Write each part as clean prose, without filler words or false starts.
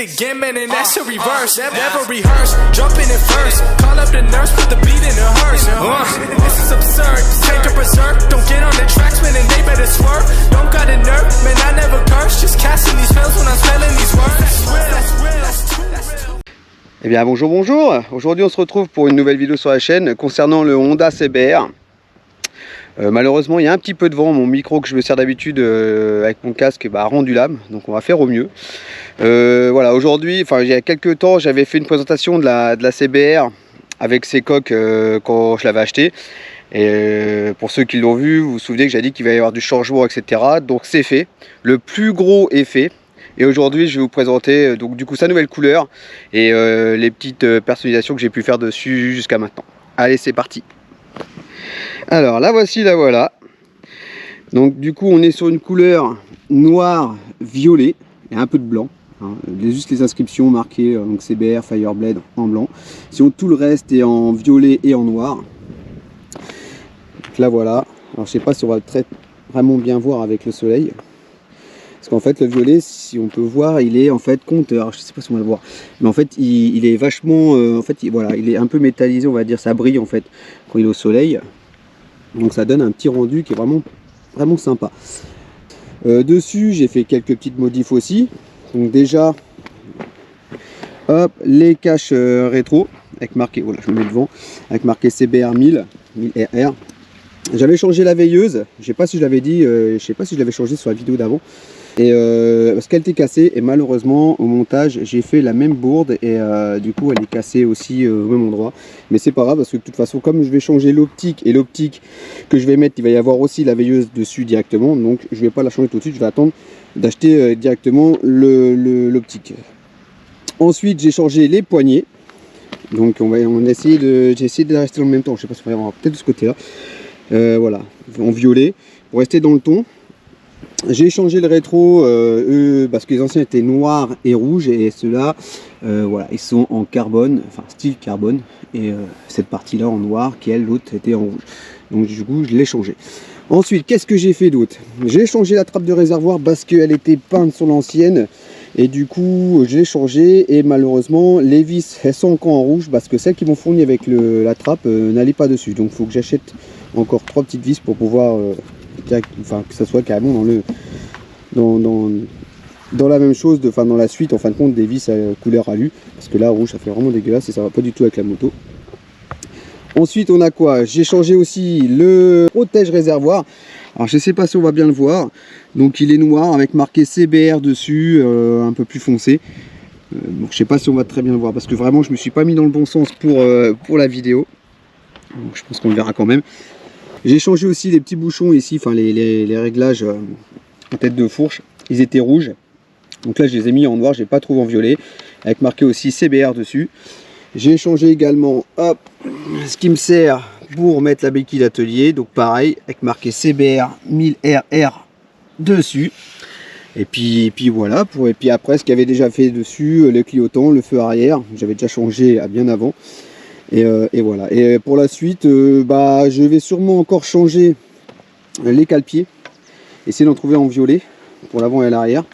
Again, man, and that's a reverse. Never rehearse, jumping in first. Call up the nurse, put the beat in her hearse. This is absurd. Take a berserk. Don't get on the tracks, man, and they better swerve. Don't got a nerve, man, I never curse. Just casting these spells when I'm spelling these words. That's real, that's too real. Eh bien bonjour. Aujourd'hui on se retrouve pour une nouvelle vidéo sur la chaîne concernant le Honda CBR. Malheureusement il y a un petit peu de vent, mon micro que je me sers d'habitude avec mon casque a rendu l'âme, donc on va faire au mieux. Voilà, aujourd'hui, il y a quelques temps j'avais fait une présentation de la CBR avec ses coques quand je l'avais acheté. Et pour ceux qui l'ont vu, vous vous souvenez que j'ai dit qu'il va y avoir du changement, etc. Donc c'est fait, le plus gros est fait. Et aujourd'hui je vais vous présenter donc du coup sa nouvelle couleur et les petites personnalisations que j'ai pu faire dessus jusqu'à maintenant. Allez, c'est parti. Alors la voici, la voilà. Donc du coup on est sur une couleur noir violet et un peu de blanc, hein. Juste les inscriptions marquées donc CBR Fireblade en blanc. Sinon tout le reste est en violet et en noir. Donc là voilà. Alors je sais pas si on va vraiment bien voir avec le soleil. Parce qu'en fait le violet, si on peut voir, il est en fait compteur. Je sais pas si on va le voir, mais en fait il est vachement, voilà, il est un peu métallisé, on va dire, ça brille en fait quand il est au soleil. Donc ça donne un petit rendu qui est vraiment sympa. Dessus j'ai fait quelques petites modifs aussi. Donc déjà, hop, les caches rétro avec marqué, voilà, je me mets devant, avec marqué CBR 1000RR. J'avais changé la veilleuse, je sais pas si je l'avais dit, je sais pas si je l'avais changé sur la vidéo d'avant. Et parce qu'elle était cassée, et malheureusement au montage j'ai fait la même bourde et du coup elle est cassée aussi au même endroit. Mais c'est pas grave parce que de toute façon comme je vais changer l'optique, et l'optique que je vais mettre, il va y avoir aussi la veilleuse dessus directement, donc je vais pas la changer tout de suite, je vais attendre d'acheter directement l'optique. Ensuite j'ai changé les poignées, donc j'ai essayé de rester dans le même temps, je sais pas si on va avoir peut-être de ce côté là. Voilà, en violet pour rester dans le ton. J'ai changé le rétro parce que les anciens étaient noirs et rouges, et ceux-là voilà, ils sont en carbone, enfin style carbone, et cette partie là en noir, qui elle, l'autre était en rouge, donc du coup je l'ai changé. Ensuite qu'est-ce que j'ai fait d'autre? J'ai changé la trappe de réservoir parce qu'elle était peinte sur l'ancienne, et du coup j'ai changé, et malheureusement les vis elles sont encore en rouge parce que celles qui m'ont fourni avec la trappe n'allaient pas dessus, donc il faut que j'achète encore 3 petites vis pour pouvoir que ça soit carrément dans la même chose, dans la suite en fin de compte des vis à couleur alu, parce que là rouge ça fait vraiment dégueulasse et ça va pas du tout avec la moto. Ensuite on a quoi? J'ai changé aussi le protège réservoir. Alors je sais pas si on va bien le voir, donc il est noir avec marqué CBR dessus, un peu plus foncé. Donc je sais pas si on va très bien le voir parce que vraiment je me suis pas mis dans le bon sens pour la vidéo, donc je pense qu'on le verra quand même. J'ai changé aussi les petits bouchons ici, les réglages en tête de fourche, ils étaient rouges. Donc là je les ai mis en noir, j'ai pas trouvé en violet, avec marqué aussi CBR dessus. J'ai changé également, hop, ce qui me sert pour mettre la béquille d'atelier, donc pareil, avec marqué CBR 1000RR dessus. Et puis voilà, et puis après ce qu'il y avait déjà fait dessus, le clignotant, le feu arrière, j'avais déjà changé à bien avant. Et voilà, et pour la suite je vais sûrement encore changer les cale-pieds, essayer d'en trouver en violet pour l'avant et l'arrière.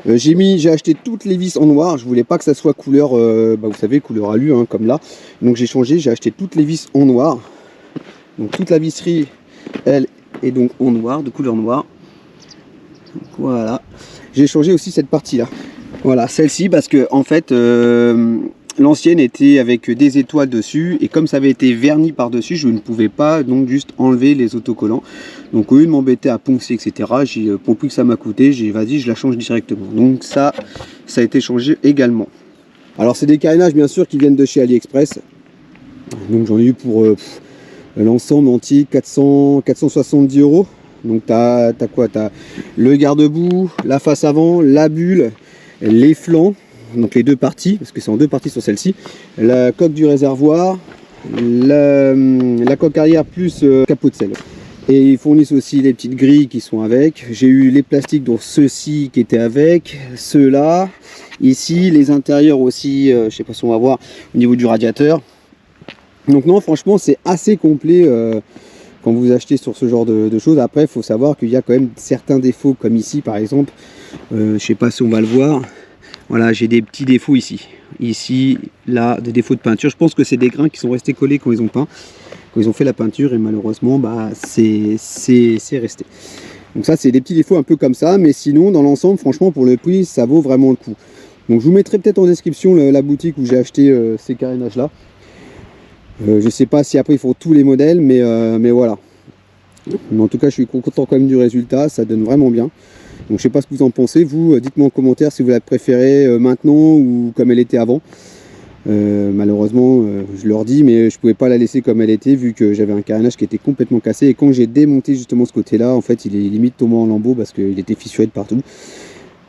J'ai acheté toutes les vis en noir, je voulais pas que ça soit couleur vous savez, couleur alu, hein, comme là, donc j'ai acheté toutes les vis en noir, donc toute la visserie elle est donc en noir, de couleur noire. Donc, voilà, j'ai changé aussi cette partie là, voilà, celle-ci, parce que en fait l'ancienne était avec des étoiles dessus, et comme ça avait été verni par dessus, je ne pouvais pas donc juste enlever les autocollants. Donc au lieu de m'embêter à poncer, etc., pour plus que ça m'a coûté, j'ai vas-y, je la change directement. Donc ça a été changé également. Alors c'est des carénages bien sûr qui viennent de chez AliExpress. Donc j'en ai eu pour l'ensemble entier 470 €. Donc t'as quoi? T'as le garde-boue, la face avant, la bulle, les flancs. Donc les deux parties, parce que c'est en deux parties sur celle-ci, la coque du réservoir, la coque arrière plus capot de selle. Et ils fournissent aussi les petites grilles qui sont avec. J'ai eu les plastiques, dont ceux-ci qui étaient avec, ceux-là, ici, les intérieurs aussi, je sais pas si on va voir au niveau du radiateur. Donc non, franchement c'est assez complet quand vous achetez sur ce genre de choses. Après il faut savoir qu'il y a quand même certains défauts, comme ici par exemple, je sais pas si on va le voir. Voilà, j'ai des petits défauts ici, là, des défauts de peinture. Je pense que c'est des grains qui sont restés collés quand ils ont peint, quand ils ont fait la peinture, et malheureusement bah c'est resté. Donc ça c'est des petits défauts un peu comme ça, mais sinon dans l'ensemble franchement pour le prix ça vaut vraiment le coup. Donc je vous mettrai peut-être en description la boutique où j'ai acheté ces carénages là. Je sais pas si après ils font tous les modèles, mais voilà. Mais en tout cas je suis content quand même du résultat, ça donne vraiment bien. Donc je sais pas ce que vous en pensez, vous dites-moi en commentaire si vous la préférez maintenant ou comme elle était avant. Malheureusement je leur dis, mais je pouvais pas la laisser comme elle était vu que j'avais un carénage qui était complètement cassé, et quand j'ai démonté justement ce côté là en fait il est limite tombé en lambeaux parce qu'il était fissuré de partout.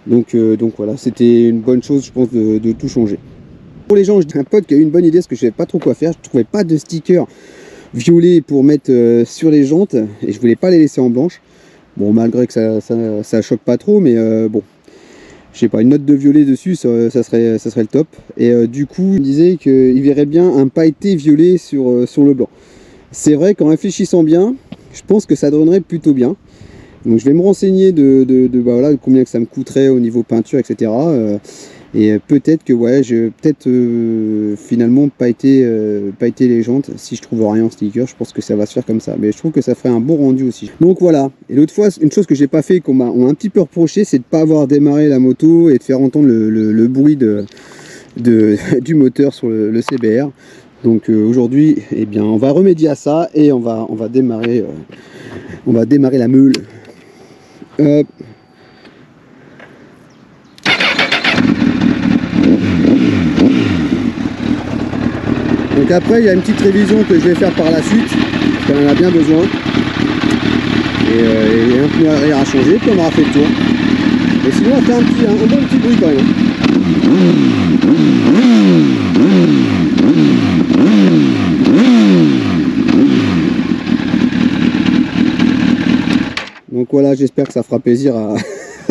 Donc voilà, c'était une bonne chose je pense de tout changer. Pour les gens, j'ai un pote qui a eu une bonne idée parce que je savais pas trop quoi faire, je trouvais pas de stickers violets pour mettre sur les jantes et je voulais pas les laisser en blanche. Bon, malgré que ça choque pas trop, mais bon, je sais pas, une note de violet dessus, ça serait le top. Et du coup, il disait qu'il verrait bien un pailleté violet sur le blanc. C'est vrai qu'en réfléchissant bien, je pense que ça donnerait plutôt bien. Donc je vais me renseigner bah, voilà, combien que ça me coûterait au niveau peinture, etc. Et peut-être que ouais, je vais peut-être finalement pailleter les jantes. Si je trouve rien en sticker, je pense que ça va se faire comme ça. Mais je trouve que ça ferait un bon rendu aussi. Donc voilà. Et l'autre fois, une chose que j'ai pas fait, qu'on m'a un petit peu reproché, c'est de pas avoir démarré la moto et de faire entendre le bruit du moteur sur le CBR. Donc aujourd'hui, eh bien, on va remédier à ça et on va démarrer la meule. Donc après il y a une petite révision que je vais faire par la suite, parce qu'on en a bien besoin. Et un pneu arrière à changer, puis on aura fait le tour. Et sinon on fait un bon petit bruit quand même. Donc voilà, j'espère que ça fera plaisir à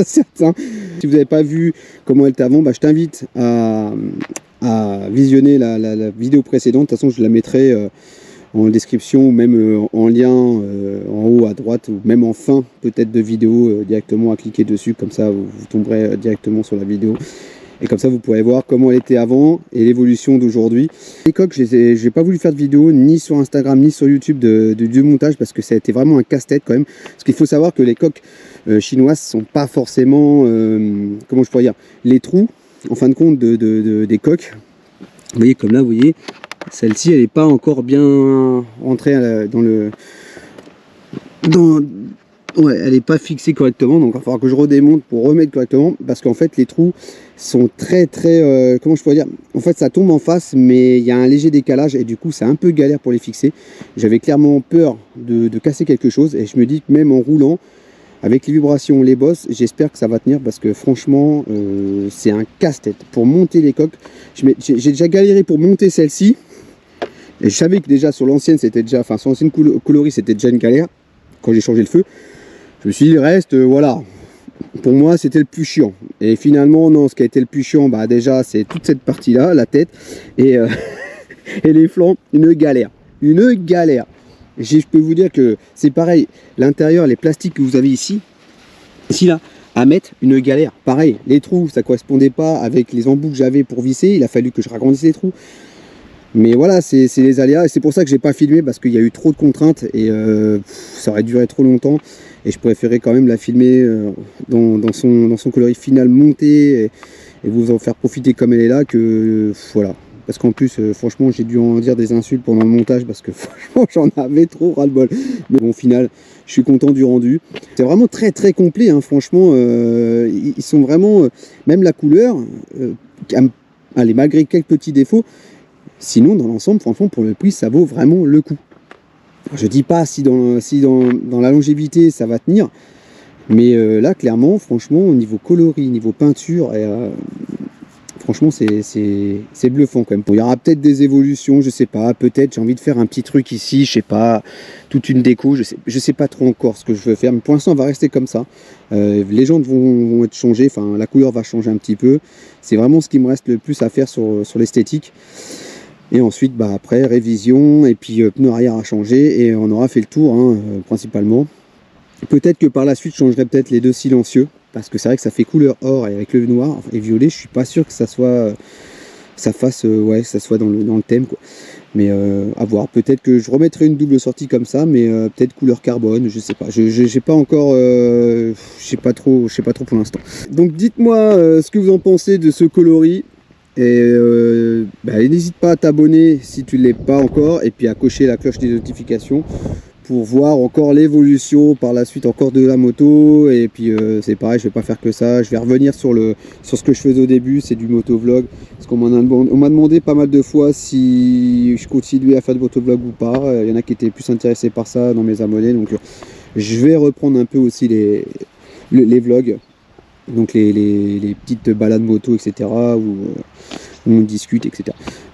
certains. Si vous n'avez pas vu comment elle était avant, bah, je t'invite à visionner la vidéo précédente. De toute façon je la mettrai en description ou même en lien en haut à droite, ou même en fin peut-être de vidéo directement à cliquer dessus, comme ça vous tomberez directement sur la vidéo. Et comme ça vous pourrez voir comment elle était avant et l'évolution d'aujourd'hui. Les coques, je n'ai pas voulu faire de vidéo ni sur Instagram ni sur YouTube de montage, parce que ça a été vraiment un casse-tête quand même. Parce qu'il faut savoir que les coques chinoises sont pas forcément, comment je pourrais dire, les trous en fin de compte des coques. Vous voyez, comme là, vous voyez, celle-ci elle n'est pas encore bien rentrée ouais, elle n'est pas fixée correctement, donc il va falloir que je redémonte pour remettre correctement, parce qu'en fait les trous sont très comment je pourrais dire, en fait ça tombe en face mais il y a un léger décalage et du coup c'est un peu galère pour les fixer. J'avais clairement peur de casser quelque chose, et je me dis que même en roulant avec les vibrations, les bosses, j'espère que ça va tenir, parce que franchement c'est un casse-tête pour monter les coques. J'ai déjà galéré pour monter celle-ci, et je savais que déjà sur l'ancienne c'était déjà, enfin sur l'ancienne coloris c'était déjà une galère quand j'ai changé le feu. Je me suis dit, le reste, voilà, pour moi c'était le plus chiant. Et finalement non, ce qui a été le plus chiant, bah déjà c'est toute cette partie là, la tête et les flancs, une galère. Je peux vous dire que c'est pareil, l'intérieur, les plastiques que vous avez ici là, à mettre, une galère. Pareil, les trous, ça correspondait pas avec les embouts que j'avais pour visser, il a fallu que je ragrandisse les trous. Mais voilà, c'est les aléas, et c'est pour ça que j'ai pas filmé, parce qu'il y a eu trop de contraintes et ça aurait duré trop longtemps. Et je préférais quand même la filmer dans son coloris final monté, et vous en faire profiter comme elle est là, que voilà. Parce qu'en plus, franchement, j'ai dû en dire des insultes pendant le montage, parce que franchement, j'en avais trop ras-le-bol. Mais bon, au final, je suis content du rendu. C'est vraiment très complet, hein, franchement. Ils sont vraiment, même la couleur, allez, malgré quelques petits défauts, sinon dans l'ensemble, franchement, pour le prix, ça vaut vraiment le coup. Je dis pas si dans la longévité ça va tenir, mais là clairement, franchement, au niveau coloris, niveau peinture, franchement c'est bluffant quand même. Bon, il y aura peut-être des évolutions, je sais pas, peut-être j'ai envie de faire un petit truc ici, je sais pas, toute une déco, je sais pas trop encore ce que je veux faire, mais pour l'instant on va rester comme ça. Les jantes vont être changées, enfin la couleur va changer un petit peu. C'est vraiment ce qui me reste le plus à faire sur l'esthétique. Et ensuite, bah, après, révision, et puis pneu arrière à changer, et on aura fait le tour, hein, principalement. Peut-être que par la suite, je changerai peut-être les deux silencieux, parce que c'est vrai que ça fait couleur or et avec le noir et violet, je suis pas sûr que ça soit, ça fasse, ouais, ça soit dans le thème, quoi. Mais à voir. Peut-être que je remettrai une double sortie comme ça, mais peut-être couleur carbone, je sais pas. J'ai pas encore, je sais pas trop pour l'instant. Donc dites-moi ce que vous en pensez de ce coloris. Et n'hésite pas à t'abonner si tu ne l'es pas encore, et puis à cocher la cloche des notifications pour voir encore l'évolution par la suite encore de la moto. Et puis c'est pareil, je vais pas faire que ça, je vais revenir sur ce que je faisais au début, c'est du motovlog, parce qu'on m'a demandé pas mal de fois si je continuais à faire du motovlog ou pas. Il y en a qui étaient plus intéressés par ça dans mes abonnés, donc je vais reprendre un peu aussi les vlogs, donc les petites balades moto, etc., où on discute, etc.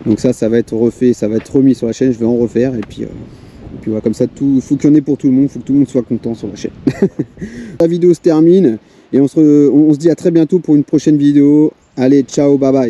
Donc ça va être refait, ça va être remis sur la chaîne, je vais en refaire, et puis voilà, comme ça, il faut qu'il y en ait pour tout le monde, il faut que tout le monde soit content sur la chaîne. La vidéo se termine, et on se dit à très bientôt pour une prochaine vidéo. Allez, ciao, bye bye.